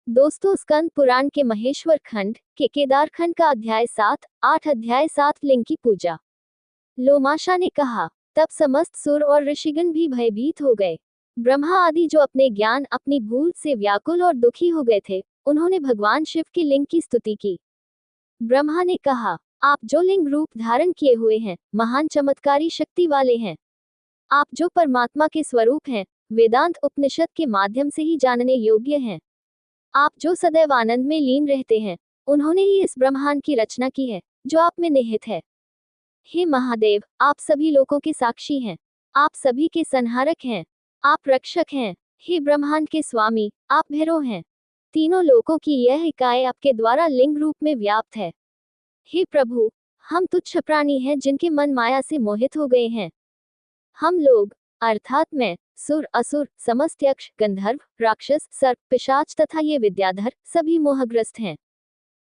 दोस्तों, स्कंद पुराण के महेश्वर खंड के केदार खंड का अध्याय 7-8 अध्याय 7 लिंग की पूजा। लोमाशा ने कहा, तब समस्त सुर और ऋषिगण भी भयभीत हो गए। ब्रह्मा आदि जो अपने ज्ञान अपनी भूल से व्याकुल और दुखी हो गए थे, उन्होंने भगवान शिव के लिंग की स्तुति की। ब्रह्मा ने कहा, आप जो लिंग रूप धारण किए हुए हैं, महान चमत्कारी शक्ति वाले हैं। आप जो परमात्मा के स्वरूप हैं, वेदांत उपनिषद के माध्यम से ही जानने योग्य हैं। आप जो सदैव आनंद में लीन रहते हैं, उन्होंने ही इस ब्रह्मांड की रचना की है, जो आप में निहित है। हे महादेव, आप सभी लोगों के साक्षी हैं। आप सभी के संहारक हैं। आप रक्षक हैं। हे ब्रह्मांड के स्वामी, आप भैरव हैं। तीनों लोकों की यह इकाई आपके द्वारा लिंग रूप में व्याप्त है। हे प्रभु, हम तुच्छ प्राणी हैं जिनके मन माया से मोहित हो गए हैं। हम लोग अर्थात मैं, सुर असुर, समस्त यक्ष, गंधर्व, राक्षस, सर्प, पिशाच तथा ये विद्याधर सभी मोहग्रस्त हैं।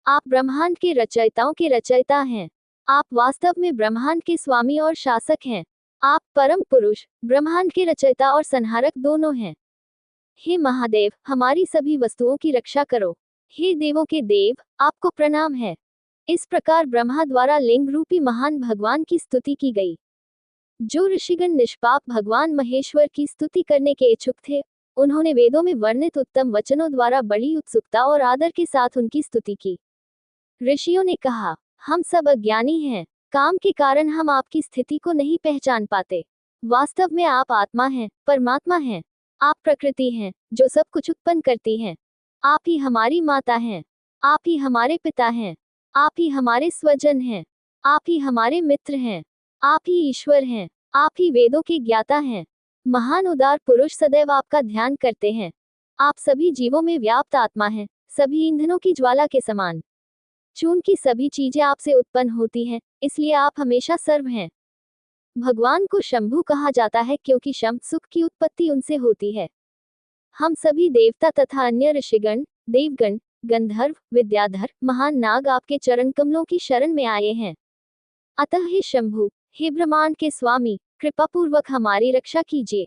आप ब्रह्मांड के रचयिताओं के रचयिता हैं। आप वास्तव में ब्रह्मांड के स्वामी और शासक हैं। आप परम पुरुष, ब्रह्मांड के रचयिता और संहारक दोनों हैं। हे महादेव, हमारी सभी वस्तुओं की रक्षा करो। हे देवों के देव, आपको प्रणाम है। इस प्रकार ब्रह्मा द्वारा लिंग रूपी महान भगवान की स्तुति की गई। जो ऋषिगण निष्पाप भगवान महेश्वर की स्तुति करने के इच्छुक थे, उन्होंने वेदों में वर्णित उत्तम वचनों द्वारा बड़ी उत्सुकता और आदर के साथ उनकी स्तुति की। ऋषियों ने कहा, हम सब अज्ञानी हैं। काम के कारण हम आपकी स्थिति को नहीं पहचान पाते। वास्तव में आप आत्मा हैं, परमात्मा हैं। आप प्रकृति हैं, जो सब कुछ उत्पन्न करती हैं। आप ही हमारी माता हैं। आप ही हमारे पिता हैं। आप ही हमारे स्वजन हैं। आप ही हमारे मित्र हैं। आप ही ईश्वर हैं। आप ही वेदों के ज्ञाता हैं। महान उदार पुरुष सदैव आपका ध्यान करते हैं। आप सभी जीवों में व्याप्त आत्मा हैं, सभी ईंधनों की ज्वाला के समान। चून की सभी चीजें आपसे उत्पन्न होती हैं, इसलिए आप हमेशा सर्व हैं। भगवान को शंभु कहा जाता है क्योंकि शम सुख की उत्पत्ति उनसे होती है। हम सभी देवता तथा अन्य ऋषिगण, देवगण, गंधर्व, विद्याधर, महान नाग आपके चरण कमलों की शरण में आए हैं। अतः हे शंभु, हे ब्रह्मांड के स्वामी, कृपा पूर्वक हमारी रक्षा कीजिए।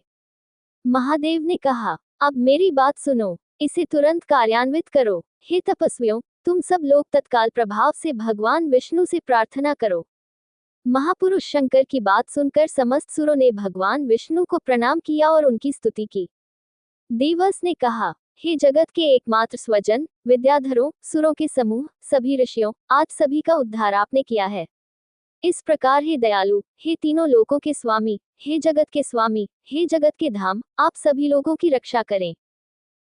महादेव ने कहा, अब मेरी बात सुनो, इसे तुरंत कार्यान्वित करो। हे तपस्वियों, तुम सब लोग तत्काल प्रभाव से भगवान विष्णु से प्रार्थना करो। महापुरुष शंकर की बात सुनकर समस्त सुरों ने भगवान विष्णु को प्रणाम किया और उनकी स्तुति की। देवस ने कहा, हे जगत के एकमात्र स्वजन, विद्याधरों, सुरों के समूह, सभी ऋषियों, आज सभी का उद्धार आपने किया है। इस प्रकार हे दयालु, हे तीनों लोकों के स्वामी, हे जगत के स्वामी, हे जगत के धाम, आप सभी लोगों की रक्षा करें।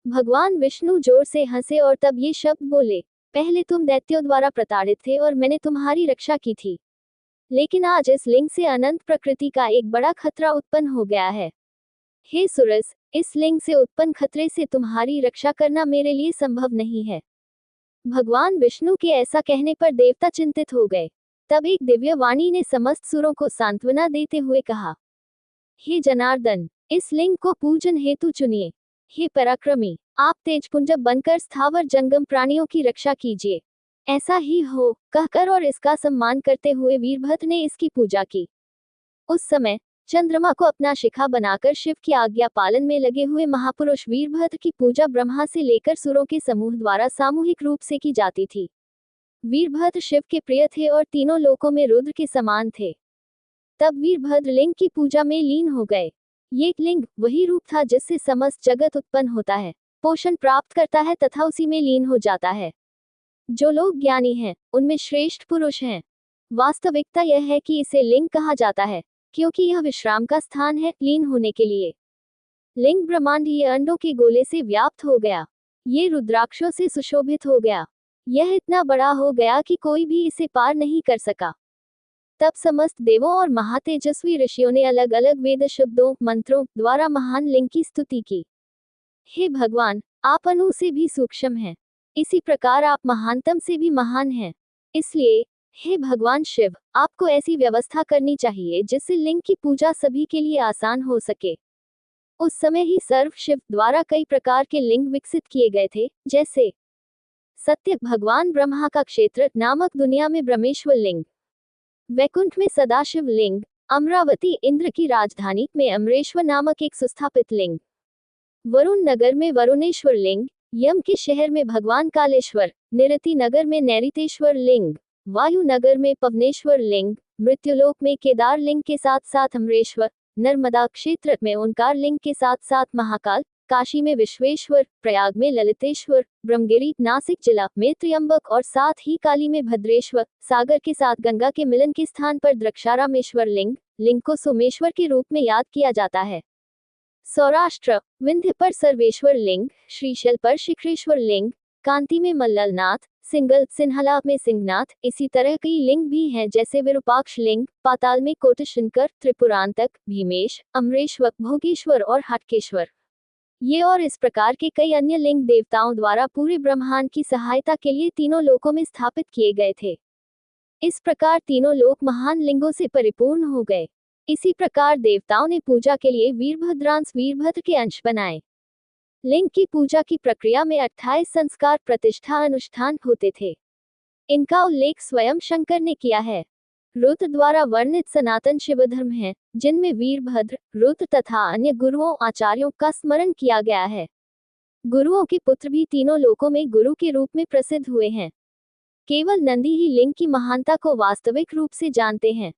भगवान विष्णु जोर से हंसे और तब ये शब्द बोले, पहले तुम दैत्यों द्वारा प्रताड़ित थे और मैंने तुम्हारी रक्षा की थी। लेकिन आज इस लिंग से अनंत प्रकृति का एक बड़ा खतरा उत्पन्न हो गया है। हे सुरस, इस लिंग से उत्पन्न खतरे से तुम्हारी रक्षा करना मेरे लिए संभव नहीं है। भगवान विष्णु के ऐसा कहने पर देवता चिंतित हो गए। तब एक दिव्य वाणी ने समस्त सुरों को सांत्वना देते हुए कहा, हे जनार्दन, इस लिंग को पूजन हेतु चुनिए। हे पराक्रमी, आप तेजपुंज बनकर स्थावर जंगम प्राणियों की रक्षा कीजिए। ऐसा ही हो, कहकर और इसका सम्मान करते हुए वीरभद्र ने इसकी पूजा की। उस समय चंद्रमा को अपना शिखा बनाकर शिव की आज्ञा पालन में लगे हुए महापुरुष वीरभद्र की पूजा ब्रह्मा से लेकर सुरों के समूह द्वारा सामूहिक रूप से की जाती थी। वीरभद्र शिव के प्रिय थे और तीनों लोकों में रुद्र के समान थे। तब वीरभद्र लिंग की पूजा में लीन हो गए। ये लिंग वही रूप था जिससे समस्त जगत उत्पन्न होता है, पोषण प्राप्त करता है तथा उसी में लीन हो जाता है। जो लोग ज्ञानी हैं, उनमें श्रेष्ठ पुरुष हैं। वास्तविकता यह है कि इसे लिंग कहा जाता है, क्योंकि यह विश्राम का स्थान है, लीन होने के लिए। लिंग ब्रह्मांडीय अंडों के गोले से व्याप्त हो गया। ये रुद्राक्षों से सुशोभित हो गया। यह इतना बड़ा हो गया कि कोई भी इसे पार नहीं कर सका। तब समस्त देवों और महातेजस्वी ऋषियों ने अलग अलग वेद शब्दों, मंत्रों द्वारा महान लिंग की स्तुति की। हे भगवान, आप अणु से भी सूक्ष्म हैं। इसी प्रकार आप महानतम से भी महान हैं। इसलिए हे भगवान शिव, आपको ऐसी व्यवस्था करनी चाहिए जिससे लिंग की पूजा सभी के लिए आसान हो सके। उस समय ही सर्व शिव द्वारा कई प्रकार के लिंग विकसित किए गए थे, जैसे सत्य भगवान ब्रह्मा का क्षेत्र नामक दुनिया में ब्रह्मेश्वर लिंग, वैकुंठ में सदाशिव लिंग, अमरावती इंद्र की राजधानी में अमरेश्वर नामक एक सुस्थापित लिंग, वरुण नगर में वरुणेश्वर लिंग, यम के शहर में भगवान कालेश्वर, निरति नगर में नैऋतेश्वर लिंग, वायु नगर में पवनेश्वर लिंग, मृत्युलोक में केदार लिंग के साथ साथ अमरेश्वर, नर्मदा क्षेत्र में ओंकार लिंग के साथ साथ महाकाल, काशी में विश्वेश्वर, प्रयाग में ललितेश्वर, ब्रह्मगिरी, नासिक जिला में त्र्यंबक और साथ ही काली में भद्रेश्वर, सागर के साथ गंगा के मिलन के स्थान पर द्रक्षारामेश्वर लिंग को सोमेश्वर के रूप में याद किया जाता है। सौराष्ट्र, विंध्य पर सर्वेश्वर लिंग, श्रीशैल पर शिखरेश्वर लिंग, कांती में मल्लनाथ, सिंहला में सिंहनाथ, इसी तरह कई लिंग भी हैं जैसे विरूपाक्ष लिंग, पाताल में कोटशंकर, त्रिपुरांतक, भीमेश, अमरेश्वर, भोगेश्वर और हटकेश्वर। ये और इस प्रकार के कई अन्य लिंग देवताओं द्वारा पूरे ब्रह्मांड की सहायता के लिए तीनों लोकों में स्थापित किए गए थे। इस प्रकार तीनों लोक महान लिंगों से परिपूर्ण हो गए। इसी प्रकार देवताओं ने पूजा के लिए वीरभद्र के अंश बनाए। लिंग की पूजा की प्रक्रिया में 28 संस्कार प्रतिष्ठा अनुष्ठान होते थे। इनका उल्लेख स्वयं शंकर ने किया है। रुद्र द्वारा वर्णित सनातन शिवधर्म है, जिनमें वीरभद्र, रुद्र तथा अन्य गुरुओं आचार्यों का स्मरण किया गया है। गुरुओं के पुत्र भी तीनों लोकों में गुरु के रूप में प्रसिद्ध हुए हैं। केवल नंदी ही लिंग की महानता को वास्तविक रूप से जानते हैं।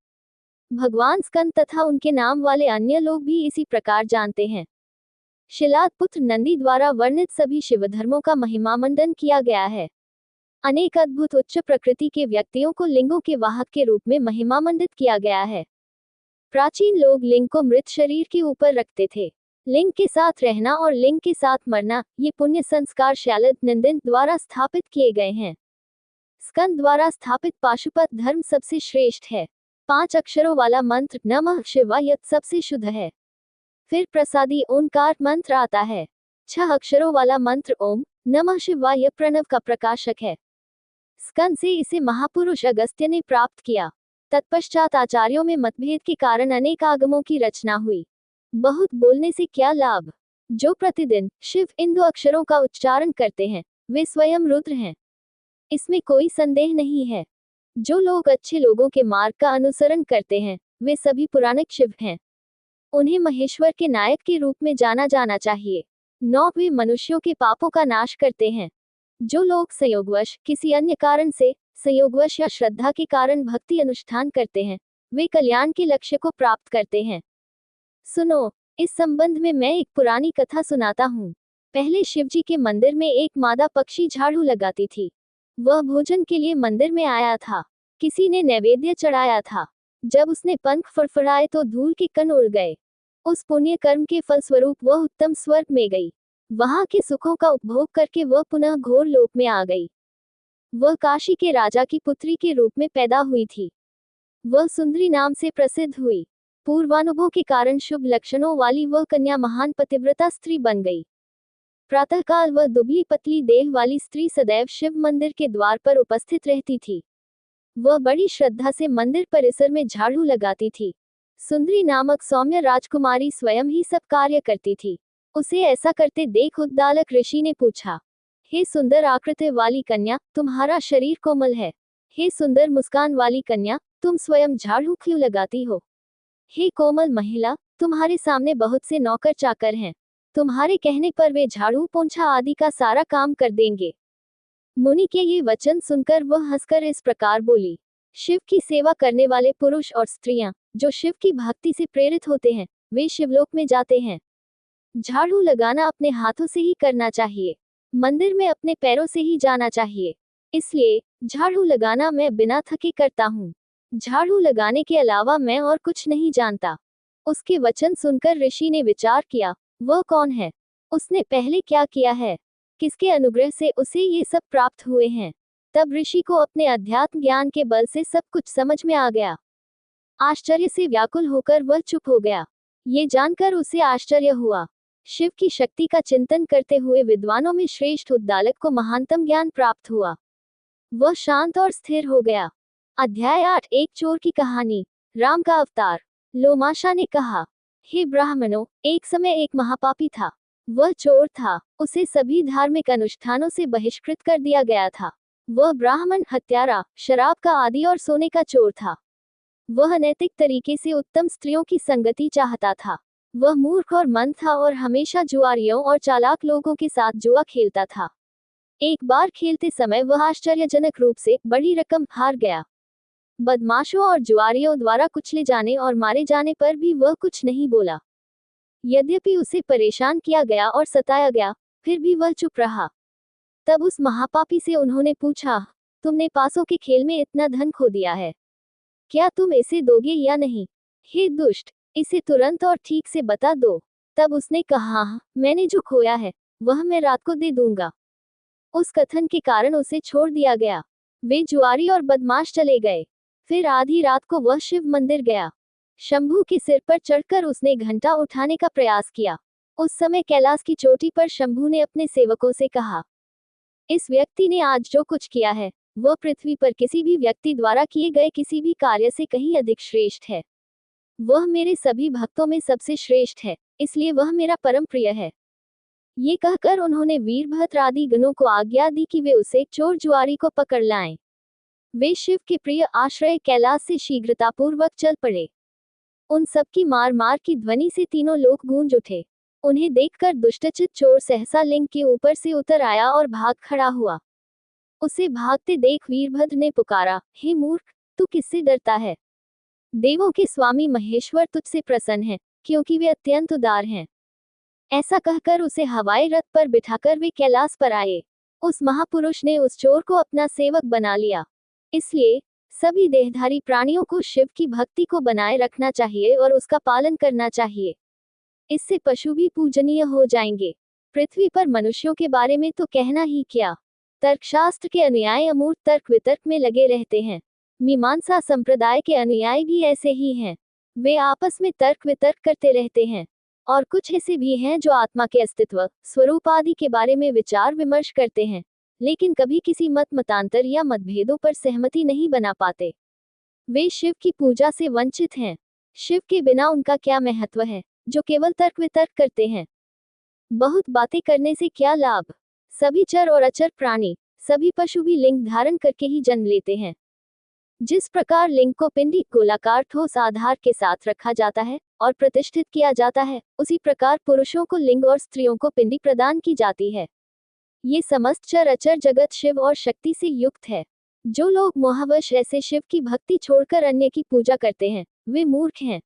भगवान स्कंद तथा उनके नाम वाले अन्य लोग भी इसी प्रकार जानते हैं। शिलाद पुत्र नंदी द्वारा वर्णित सभी शिवधर्मों का महिमामंडन किया गया है। अनेक अद्भुत उच्च प्रकृति के व्यक्तियों को लिंगों के वाहक के रूप में महिमामंडित किया गया है। प्राचीन लोग लिंग को मृत शरीर के ऊपर रखते थे। लिंग के साथ रहना और लिंग के साथ मरना, ये पुण्य संस्कार शैलद नंदन द्वारा स्थापित किए गए हैं। स्कंद द्वारा स्थापित पाशुपत धर्म सबसे श्रेष्ठ है। 5 अक्षरों वाला मंत्र नमः शिवाय सबसे शुद्ध है। फिर प्रसादी ओंकार मंत्र आता है। 6 अक्षरों वाला मंत्र ओम नमः शिवाय प्रणव का प्रकाशक है। स्कंद से इसे महापुरुष अगस्त्य ने प्राप्त किया। तत्पश्चात आचार्यों में मतभेद के कारण अनेक आगमों की रचना हुई। बहुत बोलने से क्या लाभ? जो प्रतिदिन शिव इन 2 अक्षरों का उच्चारण करते हैं, वे स्वयं रुद्र हैं। इसमें कोई संदेह नहीं है। जो लोग अच्छे लोगों के मार्ग का अनुसरण करते हैं, वे सभी पुराणिक शिव हैं। उन्हें महेश्वर के नायक के रूप में जाना जाना चाहिए। 9 वे मनुष्यों के पापों का नाश करते हैं। जो लोग संयोगवश किसी अन्य कारण से, संयोगवश या श्रद्धा के कारण भक्ति अनुष्ठान करते हैं, वे कल्याण के लक्ष्य को प्राप्त करते हैं। सुनो, इस संबंध में मैं एक पुरानी कथा सुनाता हूँ। पहले शिवजी के मंदिर में एक मादा पक्षी झाड़ू लगाती थी। वह भोजन के लिए मंदिर में आया था। किसी ने नैवेद्य चढ़ाया था। जब उसने पंख फड़फड़ाए तो धूल के कण उड़ गए। उस पुण्य कर्म के फलस्वरूप वह उत्तम स्वर्ग में गई। वहां के सुखों का उपभोग करके वह पुनः घोर लोक में आ गई। वह काशी के राजा की पुत्री के रूप में पैदा हुई थी। वह सुंदरी नाम से प्रसिद्ध हुई। पूर्वानुभव के कारण शुभ लक्षणों वाली वह कन्या महान पतिव्रता स्त्री बन गई। प्रातःकाल वह दुबली पतली देह वाली स्त्री सदैव शिव मंदिर के द्वार पर उपस्थित रहती थी। वह बड़ी श्रद्धा से मंदिर परिसर में झाड़ू लगाती थी। सुंदरी नामक सौम्य राजकुमारी स्वयं ही सब कार्य करती थी। उसे ऐसा करते देख उद्दालक ऋषि ने पूछा, हे सुंदर आकृति वाली कन्या, तुम्हारा शरीर कोमल है। हे सुंदर मुस्कान वाली कन्या, तुम स्वयं झाड़ू क्यों लगाती हो? हे कोमल महिला, तुम्हारे सामने बहुत से नौकर चाकर हैं। तुम्हारे कहने पर वे झाड़ू पोंछा आदि का सारा काम कर देंगे। मुनि के ये वचन सुनकर वह हंसकर इस प्रकार बोली, शिव की सेवा करने वाले पुरुष और स्त्रियां, जो शिव की भक्ति से प्रेरित होते हैं, वे शिवलोक में जाते हैं। झाड़ू लगाना अपने हाथों से ही करना चाहिए। मंदिर में अपने पैरों से ही जाना चाहिए। इसलिए झाड़ू लगाना मैं बिना थके करता हूँ। झाड़ू लगाने के अलावा मैं और कुछ नहीं जानता। उसके वचन सुनकर ऋषि ने विचार किया, वह कौन है? उसने पहले क्या किया है? किसके अनुग्रह से उसे ये सब प्राप्त हुए हैं? तब ऋषि को अपने अध्यात्म ज्ञान के बल से सब कुछ समझ में आ गया। आश्चर्य से व्याकुल होकर वह चुप हो गया। ये जानकर उसे आश्चर्य हुआ। शिव की शक्ति का चिंतन करते हुए विद्वानों में श्रेष्ठ उद्दालक को महानतम ज्ञान प्राप्त हुआ। वह शांत और स्थिर हो गया। अध्याय 8 एक चोर की कहानी। राम का अवतार। लोमाशा ने कहा, हे ब्राह्मणों, एक समय एक महापापी था। वह चोर था। उसे सभी धार्मिक अनुष्ठानों से बहिष्कृत कर दिया गया था। वह ब्राह्मण, हत्यारा, शराब का आदि और सोने का चोर था। वह नैतिक तरीके से उत्तम स्त्रियों की संगति चाहता था। वह मूर्ख और मंद था और हमेशा जुआरियों और चालाक लोगों के साथ जुआ खेलता था। एक बार खेलते समय वह आश्चर्यजनक रूप से बड़ी रकम हार गया। बदमाशों और जुआरियों द्वारा कुचले जाने और मारे जाने पर भी वह कुछ नहीं बोला। यद्यपि उसे परेशान किया गया और सताया गया, फिर भी वह चुप रहा। तब उस महापापी से उन्होंने पूछा, तुमने पासों के खेल में इतना धन खो दिया है, क्या तुम इसे दोगे या नहीं? हे दुष्ट, इसे तुरंत और ठीक से बता दो। तब उसने कहा, मैंने जो खोया है वह मैं रात को दे दूंगा। उस कथन के कारण उसे छोड़ दिया गया। वे जुआरी और बदमाश चले गए। फिर आधी रात को वह शिव मंदिर गया। शंभू के सिर पर चढ़कर उसने घंटा उठाने का प्रयास किया। उस समय कैलाश की चोटी पर शंभू ने अपने सेवकों से कहा, इस व्यक्ति ने आज जो कुछ किया है वह पृथ्वी पर किसी भी व्यक्ति द्वारा किए गए किसी भी कार्य से कहीं अधिक श्रेष्ठ है। वह मेरे सभी भक्तों में सबसे श्रेष्ठ है, इसलिए वह मेरा परम प्रिय है। ये कहकर उन्होंने वीरभद्र आदि गणों को आज्ञा दी कि वे उसे चोर जुआरी को पकड़ लाएं। वे शिव के प्रिय आश्रय कैलाश से शीघ्रतापूर्वक चल पड़े। उन सबकी मार मार की ध्वनि से तीनों लोग गूंज उठे। उन्हें देखकर दुष्टचित चोर सहसा लिंग के ऊपर से उतर आया और भाग खड़ा हुआ। उसे भागते देख वीरभद्र ने पुकारा, हे मूर्ख, तू किससे डरता है? देवों के स्वामी महेश्वर तुझसे प्रसन्न है, क्योंकि वे अत्यंत उदार हैं। ऐसा कहकर उसे हवाई रथ पर बिठाकर वे कैलाश पर आए। उस महापुरुष ने उस चोर को अपना सेवक बना लिया। इसलिए सभी देहधारी प्राणियों को शिव की भक्ति को बनाए रखना चाहिए और उसका पालन करना चाहिए। इससे पशु भी पूजनीय हो जाएंगे। पृथ्वी पर मनुष्यों के बारे में तो कहना ही क्या। तर्कशास्त्र के अनुयायी अमूर्त तर्क वितर्क में लगे रहते हैं। मीमांसा संप्रदाय के अनुयायी भी ऐसे ही हैं। वे आपस में तर्क वितर्क करते रहते हैं। और कुछ ऐसे भी हैं जो आत्मा के अस्तित्व, स्वरूप आदि के बारे में विचार विमर्श करते हैं, लेकिन कभी किसी मत मतांतर या मतभेदों पर सहमति नहीं बना पाते। वे शिव की पूजा से वंचित हैं। शिव के बिना उनका क्या महत्व है, जो केवल तर्क वितर्क करते हैं। बहुत बातें करने से क्या लाभ। सभी चर और अचर प्राणी, सभी पशु भी लिंग धारण करके ही जन्म लेते हैं। जिस प्रकार लिंग को पिंडी गोलाकार ठोस आधार के साथ रखा जाता है और प्रतिष्ठित किया जाता है, उसी प्रकार पुरुषों को लिंग और स्त्रियों को पिंडी प्रदान की जाती है। ये समस्त चर अचर जगत शिव और शक्ति से युक्त है। जो लोग मोहवश ऐसे शिव की भक्ति छोड़कर अन्य की पूजा करते हैं, वे मूर्ख हैं।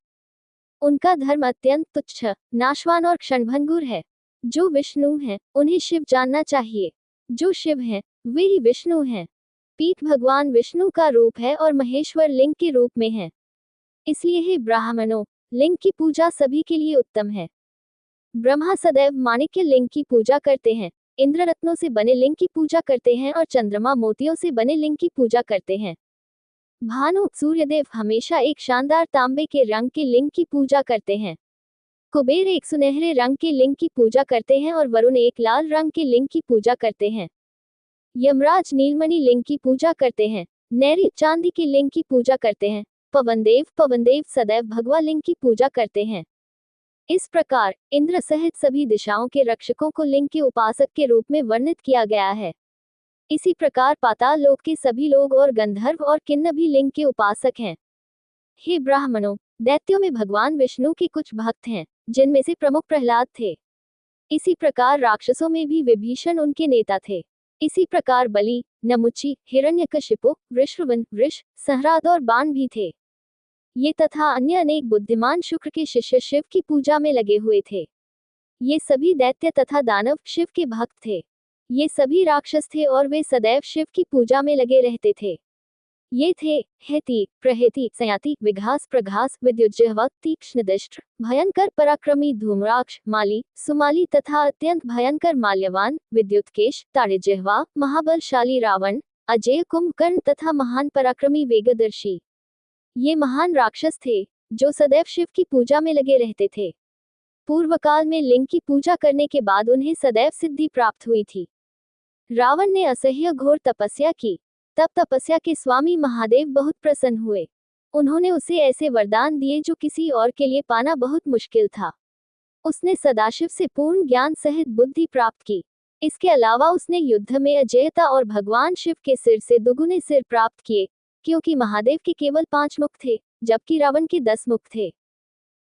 उनका धर्म अत्यंत तुच्छ, नाशवान और क्षणभंगुर है। जो विष्णु हैं, उन्हें शिव जानना चाहिए। जो शिव हैं, वे ही विष्णु हैं। पीठ भगवान विष्णु का रूप है और महेश्वर लिंग के रूप में है। इसलिए हे ब्राह्मणों, लिंग की पूजा सभी के लिए उत्तम है। ब्रह्मा सदैव माणिक्य लिंग की पूजा करते हैं, इंद्र रत्नों से बने लिंग की पूजा करते हैं और चंद्रमा मोतियों से बने लिंग की पूजा करते हैं। भानु सूर्यदेव हमेशा एक शानदार तांबे के रंग के लिंग की पूजा करते हैं। कुबेर एक सुनहरे रंग के लिंग की पूजा करते हैं और वरुण एक लाल रंग के लिंग की पूजा करते हैं। यमराज नीलमणि लिंग की पूजा करते हैं। नैऋत्य चांदी के लिंग की पूजा करते हैं। पवनदेव सदैव भगवा लिंग की पूजा करते हैं। इस प्रकार इंद्र सहित सभी दिशाओं के रक्षकों को लिंग के उपासक के रूप में वर्णित किया गया है। इसी प्रकार पाताल लोक के सभी लोग और गंधर्व और किन्नर भी लिंग के उपासक हैं। हे ब्राह्मणों, दैत्यों में भगवान विष्णु के कुछ भक्त हैं, जिनमें से प्रमुख प्रहलाद थे। इसी प्रकार राक्षसों में भी विभीषण उनके नेता थे। इसी प्रकार बलि, नमुची, हिरण्यकशिपु, वृषभवन, वृष, संहराद और बाण भी थे। ये तथा अन्य अनेक बुद्धिमान शुक्र के शिष्य शिव की पूजा में लगे हुए थे। ये सभी दैत्य तथा दानव शिव के भक्त थे। ये सभी राक्षस थे और वे सदैव शिव की पूजा में लगे रहते थे। ये थे हेति, प्रहेति, सयाति, विघास, प्रघास, विद्युज्जिह्वा, तीक्ष्णदृष्ट, भयंकर पराक्रमी धूम्राक्ष, माली, सुमाली तथा अत्यंत भयंकर माल्यवान, विद्युत्केश, ताड़जिह्वा, महाबलशाली रावण, अजेय कुंभकर्ण तथा महान पराक्रमी वेगदर्शी। ये महान राक्षस थे, जो सदैव शिव की पूजा में लगे रहते थे। पूर्व काल में लिंग की पूजा करने के बाद उन्हें सदैव सिद्धि प्राप्त हुई थी। रावण ने असह्य घोर तपस्या की। तब तपस्या के स्वामी महादेव बहुत प्रसन्न हुए। उन्होंने उसे ऐसे वरदान दिए जो किसी और के लिए पाना बहुत मुश्किल था। उसने सदाशिव से पूर्ण ज्ञान सहित बुद्धि प्राप्त की। इसके अलावा उसने युद्ध में अजेयता और भगवान शिव के सिर से दुगुने सिर प्राप्त किए, क्योंकि महादेव के केवल 5 मुख थे, जबकि रावण के 10 मुख थे।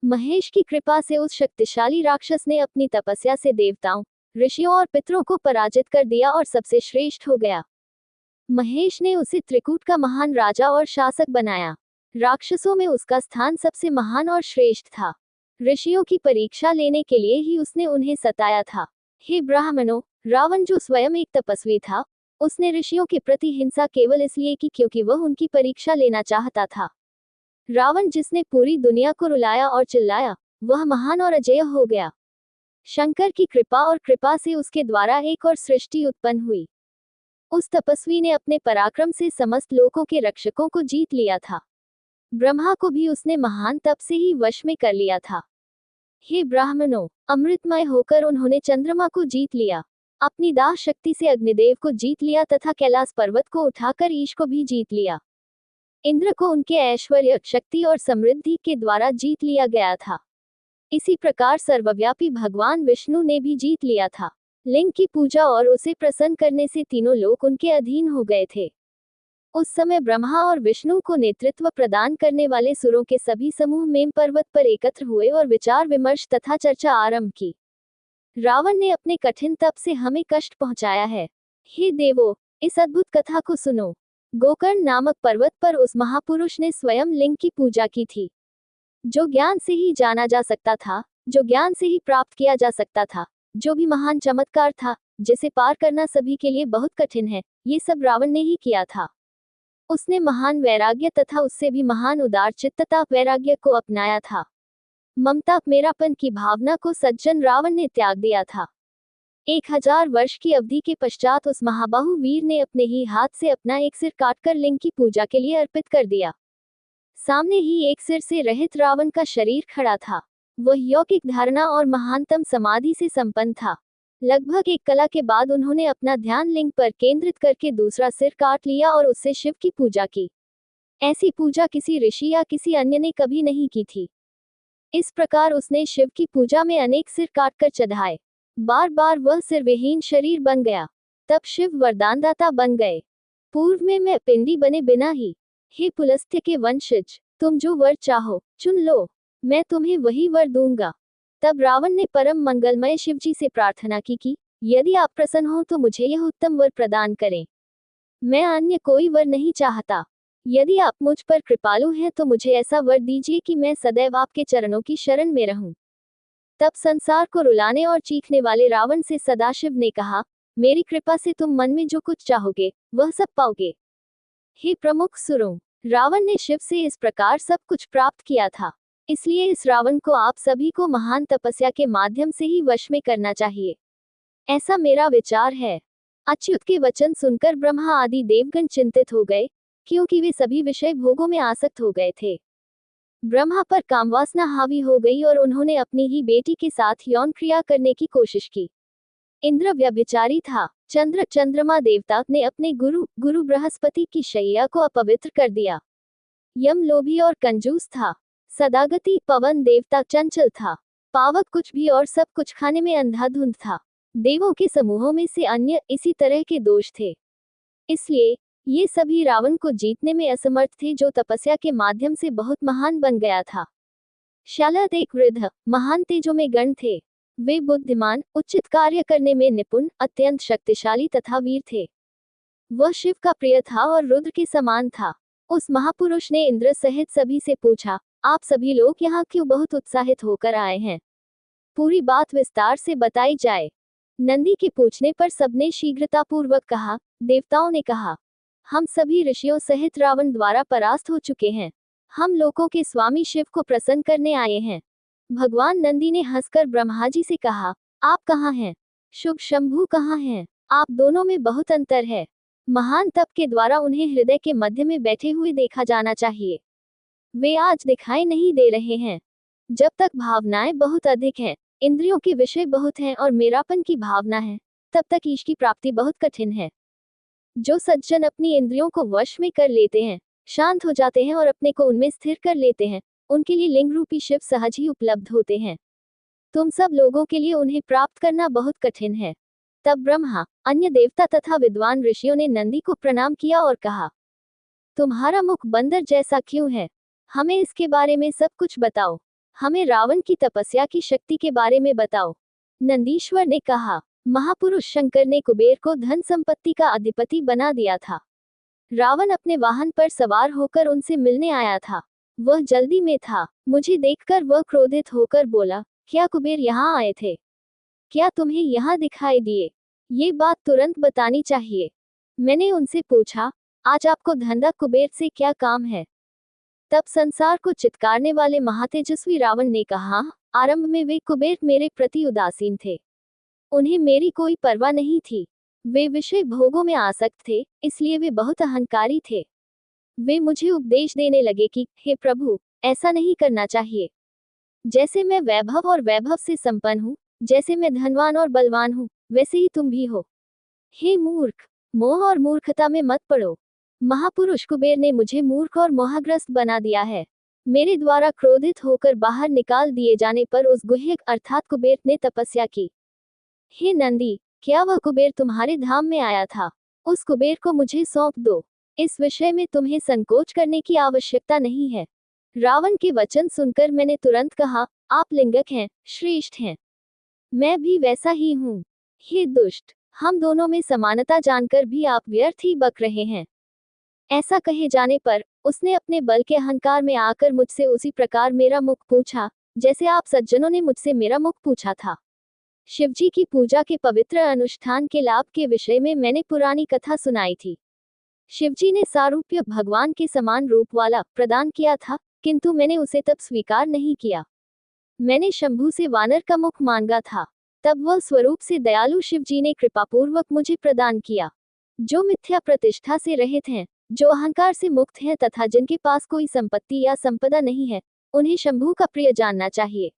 महेश की कृपा से उस शक्तिशाली राक्षस ने अपनी तपस्या से देवताओं, ऋषियों और पितरों को पराजित कर दिया और सबसे श्रेष्ठ हो गया। महेश ने उसे त्रिकूट का महान राजा और शासक बनाया। राक्षसों में उसका स्थान सबसे महान और श्रेष्ठ था। ऋषियों की परीक्षा लेने के लिए ही उसने उन्हें सताया था। हे ब्राह्मणों, रावण जो स्वयं एक तपस्वी था, उसने ऋषियों के प्रति हिंसा केवल इसलिए की क्योंकि वह उनकी परीक्षा लेना चाहता था। रावण जिसने पूरी दुनिया को रुलाया और चिल्लाया, वह महान और अजेय हो गया। शंकर की कृपा और कृपा से उसके द्वारा एक और सृष्टि उत्पन्न हुई। उस तपस्वी ने अपने पराक्रम से समस्त लोकों के रक्षकों को जीत लिया था। ब्रह्मा को भी उसने महान तप से ही वश में कर लिया था। हे ब्राह्मणों, अमृतमय होकर उन्होंने चंद्रमा को जीत लिया, अपनी दाह शक्ति से अग्निदेव को जीत लिया तथा कैलाश पर्वत को उठाकर ईश को भी जीत लिया। इंद्र को उनके ऐश्वर्य, शक्ति और समृद्धि के द्वारा जीत लिया गया था। इसी प्रकार सर्वव्यापी भगवान विष्णु ने भी जीत लिया था। लिंग की पूजा और उसे प्रसन्न करने से तीनों लोक उनके अधीन हो गए थे। उस समय ब्रह्मा और विष्णु को नेतृत्व प्रदान करने वाले सुरों के सभी समूह मेम पर्वत पर एकत्र हुए और विचार विमर्श तथा चर्चा आरंभ की। रावण ने अपने कठिन तप से हमें कष्ट पहुंचाया है। हे देवों, इस अद्भुत कथा को सुनो। गोकर्ण नामक पर्वत पर उस महापुरुष ने स्वयं लिंग की पूजा की थी। जो ज्ञान से ही जाना जा सकता था, जो ज्ञान से ही प्राप्त किया जा सकता था, जो भी महान चमत्कार था, जिसे पार करना सभी के लिए बहुत कठिन है, ये सब रावण ने ही किया था। उसने महान वैराग्य तथा उससे भी महान उदार चित्तता वैराग्य को अपनाया था। ममता मेरापन की भावना को सज्जन रावण ने त्याग दिया था। 1000 वर्ष की अवधि के पश्चात उस महाबाहु वीर ने अपने ही हाथ से अपना एक सिर काटकर लिंग की पूजा के लिए अर्पित कर दिया। सामने ही एक सिर से रहित रावण का शरीर खड़ा था। वह यौगिक धारणा और महानतम समाधि से संपन्न था। लगभग 1 कला के बाद उन्होंने अपना ध्यान लिंग पर केंद्रित करके दूसरा सिर काट लिया और उससे शिव की पूजा की। ऐसी पूजा किसी ऋषि या किसी अन्य ने कभी नहीं की थी। इस प्रकार उसने शिव की पूजा में अनेक सिर काटकर चढ़ाए। बार बार वह सिर विहीन शरीर बन गया। तब शिव वरदानदाता बन गए। पूर्व में मैं पिंडी बने बिना ही। हे पुलस्त्य के वंशज, तुम जो वर चाहो चुन लो, मैं तुम्हें वही वर दूंगा। तब रावण ने परम मंगलमय शिवजी से प्रार्थना की कि यदि आप प्रसन्न हो तो मुझे यह उत्तम वर प्रदान करें। मैं अन्य कोई वर नहीं चाहता। यदि आप मुझ पर कृपालु हैं तो मुझे ऐसा वर दीजिए कि मैं सदैव आपके चरणों की शरण में रहूं। तब संसार को रुलाने और चीखने वाले रावण से सदाशिव ने कहा, मेरी कृपा से तुम मन में जो कुछ चाहोगे वह सब पाओगे। हे प्रमुख सुरों, रावण ने शिव से इस प्रकार सब कुछ प्राप्त किया था। इसलिए इस रावण को आप सभी को महान तपस्या के माध्यम से ही वश में करना चाहिए, ऐसा मेरा विचार है। अच्युत के वचन सुनकर ब्रह्मा आदि देवगण चिंतित हो गए, क्योंकि वे सभी विषय भोगों में आसक्त हो गए थे। ब्रह्मा पर कामवासना हावी हो गई और उन्होंने अपनी ही बेटी के साथ यौन क्रिया करने की कोशिश की। इंद्र व्यभिचारी था। चंद्रमा देवता ने अपने गुरु बृहस्पति की शैया को अपवित्र कर दिया। यम लोभी और कंजूस था। सदागति पवन देवता चंचल था। पावक कुछ भी और सब कुछ खाने में अंधाधुंध था। देवों के समूहों में से अन्य इसी तरह के दोष थे। इसलिए ये सभी रावण को जीतने में असमर्थ थे, जो तपस्या के माध्यम से बहुत महान बन गया था। शालद एक वृद्ध महान तेजो में गण थे। वे बुद्धिमान, उचित कार्य करने में निपुण, अत्यंत शक्तिशाली तथा वीर थे। वह शिव का प्रिय था और रुद्र के समान था। उस महापुरुष ने इंद्र सहित सभी से पूछा, आप सभी लोग यहाँ क्यों बहुत उत्साहित होकर आए हैं? पूरी बात विस्तार से बताई जाए। नंदी के पूछने पर सबने शीघ्रतापूर्वक कहा। देवताओं ने कहा, हम सभी ऋषियों सहित रावण द्वारा परास्त हो चुके हैं। हम लोगों के स्वामी शिव को प्रसन्न करने आए हैं। भगवान नंदी ने हंसकर ब्रह्मा जी से कहा, आप कहाँ हैं? शुभ शंभु कहाँ हैं? आप दोनों में बहुत अंतर है। महान तप के द्वारा उन्हें हृदय के मध्य में बैठे हुए देखा जाना चाहिए। वे आज दिखाई नहीं दे रहे हैं। जब तक भावनाएं बहुत अधिक हैं, इंद्रियों के विषय बहुत हैं और मेरापन की भावना है, तब तक ईश की प्राप्ति बहुत कठिन है। जो सज्जन अपनी इंद्रियों को वश में कर लेते हैं, शांत हो जाते हैं और अपने को उनमें स्थिर कर लेते हैं, उनके लिए लिंग रूपी शिव सहज ही उपलब्ध होते हैं। तुम सब लोगों के लिए उन्हें प्राप्त करना बहुत कठिन है। तब ब्रह्मा, अन्य देवता तथा विद्वान ऋषियों ने नंदी को प्रणाम किया और कहा, तुम्हारा मुख बंदर जैसा क्यों है? हमें इसके बारे में सब कुछ बताओ। हमें रावण की तपस्या की शक्ति के बारे में बताओ। नंदीश्वर ने कहा, महापुरुष शंकर ने कुबेर को धन संपत्ति का अधिपति बना दिया था। रावण अपने वाहन पर सवार होकर उनसे मिलने आया था। वह जल्दी में था। मुझे देखकर वह क्रोधित होकर बोला, क्या कुबेर यहाँ आए थे? क्या तुम्हें यहाँ दिखाई दिए? ये बात तुरंत बतानी चाहिए। मैंने उनसे पूछा, आज आपको धंधा कुबेर से क्या काम है? तब संसार को चित्कारने वाले महातेजस्वी रावण ने कहा, आरंभ में वे कुबेर मेरे प्रति उदासीन थे। उन्हें मेरी कोई परवाह नहीं थी। वे विषय भोगों में आसक्त थे, इसलिए वे बहुत अहंकारी थे। वे मुझे उपदेश देने लगे कि, हे प्रभु, ऐसा नहीं करना चाहिए। जैसे मैं वैभव और वैभव से संपन्न हूँ, जैसे मैं धनवान और बलवान हूँ, वैसे ही तुम भी हो। हे मूर्ख, मोह और मूर्खता में मत पड़ो। महापुरुष कुबेर ने मुझे मूर्ख और मोहग्रस्त बना दिया है। मेरे द्वारा क्रोधित होकर बाहर निकाल दिए जाने पर उस गुह्यक अर्थात कुबेर ने तपस्या की। हे नंदी, क्या वह कुबेर तुम्हारे धाम में आया था? उस कुबेर को मुझे सौंप दो। इस विषय में तुम्हें संकोच करने की आवश्यकता नहीं है। रावण के वचन सुनकर मैंने तुरंत कहा, आप लिंगक हैं, श्रेष्ठ हैं। मैं भी वैसा ही हूँ। हे दुष्ट, हम दोनों में समानता जानकर भी आप व्यर्थ ही बक रहे हैं। ऐसा कहे जाने पर उसने अपने बल के अहंकार में आकर मुझसे उसी प्रकार मेरा मुख पूछा, जैसे आप सज्जनों ने मुझसे मेरा मुख पूछा था। शिवजी की पूजा के पवित्र अनुष्ठान के लाभ के विषय में मैंने पुरानी कथा सुनाई थी। शिवजी ने सारूप्य भगवान के समान रूप वाला प्रदान किया था, किंतु मैंने उसे तब स्वीकार नहीं किया। मैंने शंभु से वानर का मुख मांगा था, तब वह स्वरूप से दयालु शिवजी ने कृपापूर्वक मुझे प्रदान किया। जो मिथ्या प्रतिष्ठा से रहित हैं, जो अहंकार से मुक्त हैं तथा जिनके पास कोई संपत्ति या संपदा नहीं है, उन्हें शंभु का प्रिय जानना चाहिए।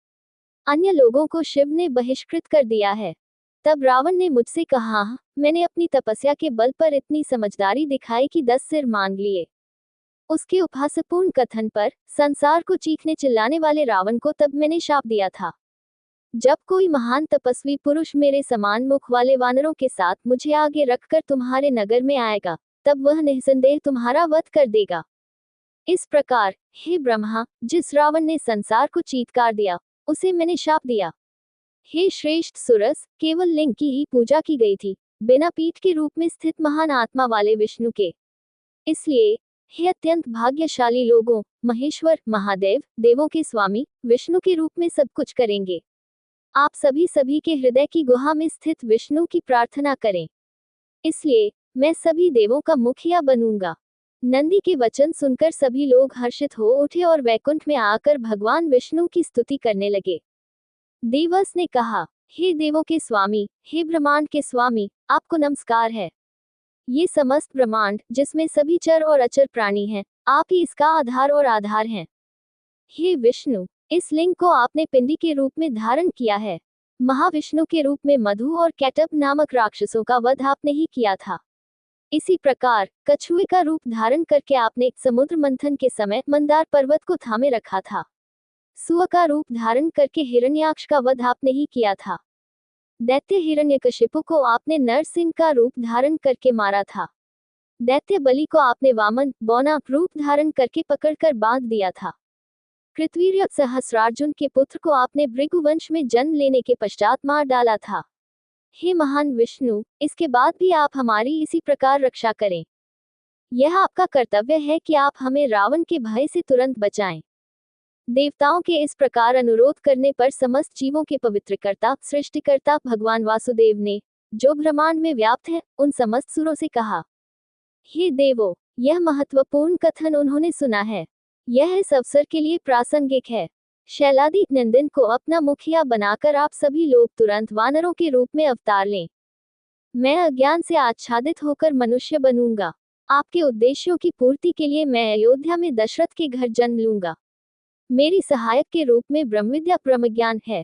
अन्य लोगों को शिव ने बहिष्कृत कर दिया है। तब रावण ने मुझसे कहा, मैंने अपनी तपस्या के बल पर इतनी समझदारी दिखाई कि 10 सिर मांग लिए। उसके उपहासपूर्ण कथन पर संसार को चीखने चिल्लाने वाले रावण को तब मैंने शाप दिया था, जब कोई महान तपस्वी पुरुष मेरे समान मुख वाले वानरों के साथ मुझे आगे रखकर तुम्हारे नगर में आएगा, तब वह निस्संदेह तुम्हारा वध कर देगा। इस प्रकार, हे ब्रह्मा, जिस रावण ने संसार को चीत्कार दिया, उसे मैंने शाप दिया। हे श्रेष्ठ सुरस, केवल लिंग की ही पूजा की गई थी, बिना पीठ के रूप में स्थित महान आत्मा वाले विष्णु के। इसलिए, हे अत्यंत भाग्यशाली लोगों, महेश्वर, महादेव, देवों के स्वामी, विष्णु के रूप में सब कुछ करेंगे। आप सभी के हृदय की गुहा में स्थित विष्णु की प्रार्थना करें। इसलिए, मैं सभी देवों का मुखिया बनूंगा। नंदी के वचन सुनकर सभी लोग हर्षित हो उठे और वैकुंठ में आकर भगवान विष्णु की स्तुति करने लगे। देवस ने कहा, हे देवों के स्वामी, हे ब्रह्मांड के स्वामी, आपको नमस्कार है। ये समस्त ब्रह्मांड, जिसमें सभी चर और अचर प्राणी हैं, आप ही इसका आधार और आधार हैं। हे विष्णु, इस लिंग को आपने पिंडी के रूप में धारण किया है। महाविष्णु के रूप में मधु और कैटब नामक राक्षसों का वध आपने ही किया था। इसी प्रकार कछुए का रूप धारण करके आपने समुद्र मंथन के समय मंदार पर्वत को थामे रखा था। सुअ का रूप धारण करके हिरण्याक्ष का वध आपने ही किया था। दैत्य हिरण्यकशिपु को आपने नरसिंह का रूप धारण करके मारा था। दैत्य बलि को आपने वामन बौना रूप धारण करके पकड़कर बांध दिया था। कृतवीर्य सहस्रार्जुन के पुत्र को आपने भृगुवंश में जन्म लेने के पश्चात मार डाला था। हे महान विष्णु, इसके बाद भी आप हमारी इसी प्रकार रक्षा करें। यह आपका कर्तव्य है कि आप हमें रावण के भय से तुरंत बचाएं। देवताओं के इस प्रकार अनुरोध करने पर समस्त जीवों के पवित्रकर्ता सृष्टिकर्ता भगवान वासुदेव ने, जो ब्रह्मांड में व्याप्त है, उन समस्त सुरों से कहा, हे देवो, यह महत्वपूर्ण कथन उन्होंने सुना है। यह इस अवसर के लिए प्रासंगिक है। शैलादि नंदन को अपना मुखिया बनाकर आप सभी लोग तुरंत वानरों के रूप में अवतार लें। मैं अज्ञान से आच्छादित होकर मनुष्य बनूंगा। आपके उद्देश्यों की पूर्ति के लिए मैं अयोध्या में दशरथ के घर जन्म लूंगा। मेरी सहायक के रूप में ब्रह्मविद्या ब्रह्मज्ञान है।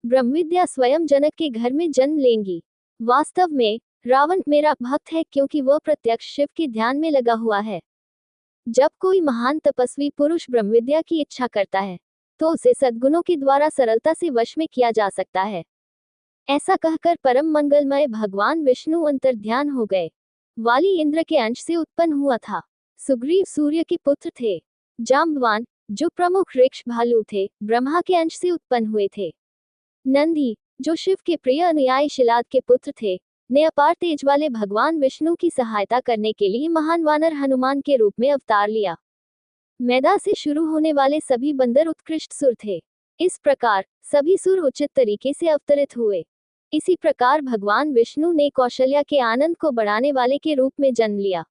ब्रह्मविद्या स्वयं जनक के घर में जन्म लेंगी। वास्तव में रावण मेरा भक्त है, क्योंकि वह प्रत्यक्ष शिव के ध्यान में लगा हुआ है। जब कोई महान तपस्वी पुरुष ब्रह्मविद्या की इच्छा करता है, तो उसे सद्गुणों के द्वारा सरलता से वश में किया जा सकता है। ऐसा कहकर परम मंगलमय भगवान विष्णु अंतर्ध्यान हो गए। वाली इंद्र के अंश से उत्पन्न हुआ था। सुग्रीव सूर्य के पुत्र थे। जाम्बवान जो प्रमुख वृक्ष भालू थे, ब्रह्मा के अंश से उत्पन्न हुए थे। नंदी, जो शिव के प्रिय अनुयायी शिलाद के पुत्र थे, ने अपार तेज वाले भगवान विष्णु की सहायता करने के लिए महान वानर हनुमान के रूप में अवतार लिया। मैदा से शुरू होने वाले सभी बंदर उत्कृष्ट सुर थे। इस प्रकार सभी सुर उचित तरीके से अवतरित हुए। इसी प्रकार भगवान विष्णु ने कौशल्या के आनंद को बढ़ाने वाले के रूप में जन्म लिया।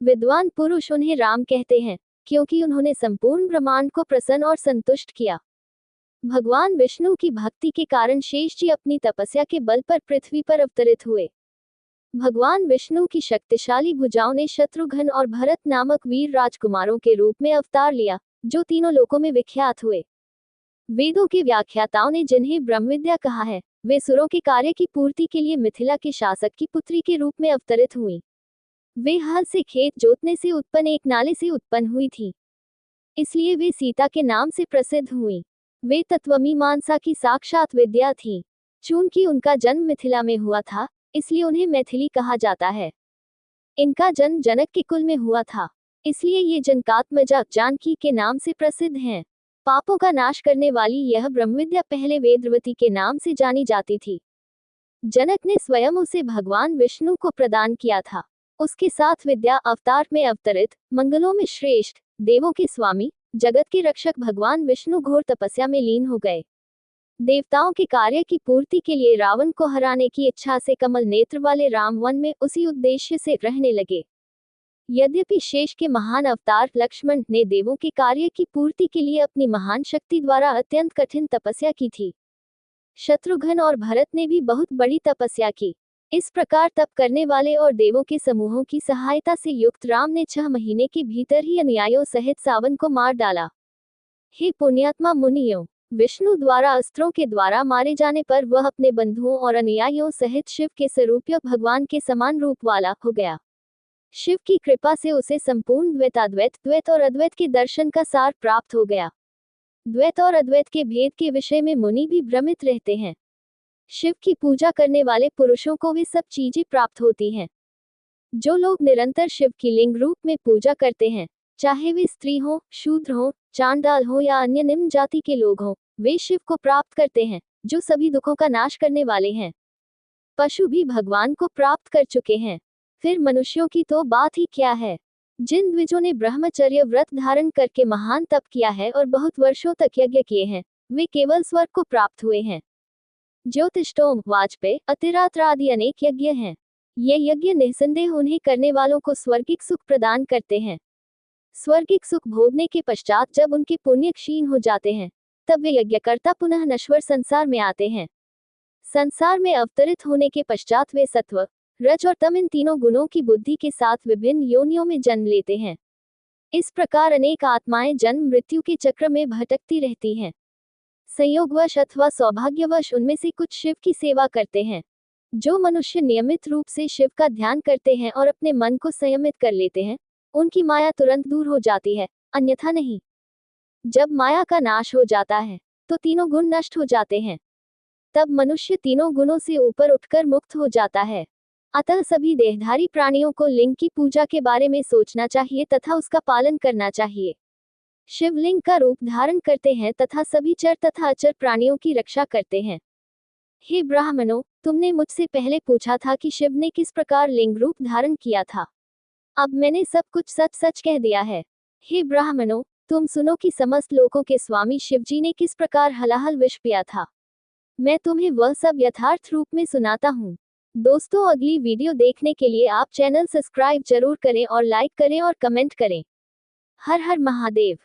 विद्वान पुरुष उन्हें राम कहते हैं, क्योंकि उन्होंने संपूर्ण ब्रह्मांड को प्रसन्न और संतुष्ट किया। भगवान विष्णु की भक्ति के कारण शेष जी अपनी तपस्या के बल पर पृथ्वी पर अवतरित हुए। भगवान विष्णु की शक्तिशाली भुजाओं ने शत्रुघ्न और भरत नामक वीर राजकुमारों के रूप में अवतार लिया, जो तीनों लोकों में विख्यात हुए। वेदों के व्याख्याताओं ने जिन्हें ब्रह्मविद्या कहा है, वे सुरों के कार्य की पूर्ति के लिए मिथिला के शासक की पुत्री के रूप में अवतरित हुई। वे हल से खेत जोतने से उत्पन्न एक नाले से उत्पन्न हुई थी, इसलिए वे सीता के नाम से प्रसिद्ध हुई। वे तत्वमीमांसा की साक्षात विद्या थी। चूंकि उनका जन्म मिथिला में हुआ था, इसलिए उन्हें मैथिली कहा जाता है। इनका जन्म जनक के कुल में हुआ था, इसलिए ये जनकात्मजा जानकी के नाम से प्रसिद्ध हैं। पापों का नाश करने वाली यह ब्रह्मविद्या पहले वेदवती के नाम से जानी जाती थी। जनक ने स्वयं उसे भगवान विष्णु को प्रदान किया था। उसके साथ विद्या अवतार में अवतरित, मंगलों में श्रेष्ठ, देवों के स्वामी, जगत के रक्षक भगवान विष्णु घोर तपस्या में लीन हो गए। देवताओं के कार्य की पूर्ति के लिए रावण को हराने की इच्छा से कमल नेत्र वाले राम वन में उसी उद्देश्य से रहने लगे। यद्यपि शेष के महान अवतार लक्ष्मण ने देवों के कार्य की पूर्ति के लिए अपनी महान शक्ति द्वारा अत्यंत कठिन तपस्या की थी, शत्रुघ्न और भरत ने भी बहुत बड़ी तपस्या की। इस प्रकार तप करने वाले और देवों के समूहों की सहायता से युक्त राम ने 6 महीने के भीतर ही अनुयायियों सहित सावन को मार डाला। हे पुण्यात्मा मुनियों, विष्णु द्वारा अस्त्रों के द्वारा मारे जाने पर वह अपने बंधुओं और अनुयायियों सहित शिव के स्वरूप भगवान के समान रूप वाला हो गया। शिव की कृपा से उसे संपूर्ण द्वैताद्वैत, द्वैत और अद्वैत के दर्शन का सार प्राप्त हो गया। द्वैत और अद्वैत के भेद के विषय में मुनि भी भ्रमित रहते हैं। शिव की पूजा करने वाले पुरुषों को वे सब चीजें प्राप्त होती हैं। जो लोग निरंतर शिव की लिंग रूप में पूजा करते हैं, चाहे वे स्त्री हो, शूद्र हो, चांडाल हो या अन्य निम्न जाति के लोग हों, वे शिव को प्राप्त करते हैं, जो सभी दुखों का नाश करने वाले हैं। पशु भी भगवान को प्राप्त कर चुके हैं, फिर मनुष्यों की तो बात ही क्या है। जिन द्विजों ने ब्रह्मचर्य व्रत धारण करके महान तप किया है और बहुत वर्षों तक यज्ञ किए हैं, वे केवल स्वर्ग को प्राप्त हुए हैं। ज्योतिष्टोम, वाजपेय, अतिरात्र आदि अनेक यज्ञ हैं। ये यज्ञ निसंदेह उन्हें करने वालों को स्वर्गिक सुख प्रदान करते हैं। स्वर्गिक सुख भोगने के पश्चात जब उनके पुण्य क्षीण हो जाते हैं, तब वे यज्ञकर्ता पुनः नश्वर संसार में आते हैं। संसार में अवतरित होने के पश्चात वे सत्व, रज और तम इन तीनों गुणों की बुद्धि के साथ विभिन्न योनियों में जन्म लेते हैं। इस प्रकार अनेक आत्माएं जन्म मृत्यु के चक्र में भटकती रहती हैं। संयोगवश अथवा सौभाग्यवश उनमें से कुछ शिव की सेवा करते हैं। जो मनुष्य नियमित रूप से शिव का ध्यान करते हैं और अपने मन को संयमित कर लेते हैं, उनकी माया तुरंत दूर हो जाती है, अन्यथा नहीं। जब माया का नाश हो जाता है, तो तीनों गुण नष्ट हो जाते हैं। तब मनुष्य तीनों गुणों से ऊपर उठकर मुक्त हो जाता है। अतः सभी देहधारी प्राणियों को लिंग की पूजा के बारे में सोचना चाहिए तथा उसका पालन करना चाहिए। शिवलिंग का रूप धारण करते हैं तथा सभी चर तथा अचर प्राणियों की रक्षा करते हैं। हे ब्राह्मणों, तुमने मुझसे पहले पूछा था कि शिव ने किस प्रकार लिंग रूप धारण किया था। अब मैंने सब कुछ सच सच कह दिया है। हे ब्राह्मणों, तुम सुनो कि समस्त लोकों के स्वामी शिवजी ने किस प्रकार हलाहल विष पिया था। मैं तुम्हें वह सब यथार्थ रूप में सुनाता हूँ। दोस्तों, अगली वीडियो देखने के लिए आप चैनल सब्सक्राइब जरूर करें और लाइक करें और कमेंट करें। हर हर महादेव।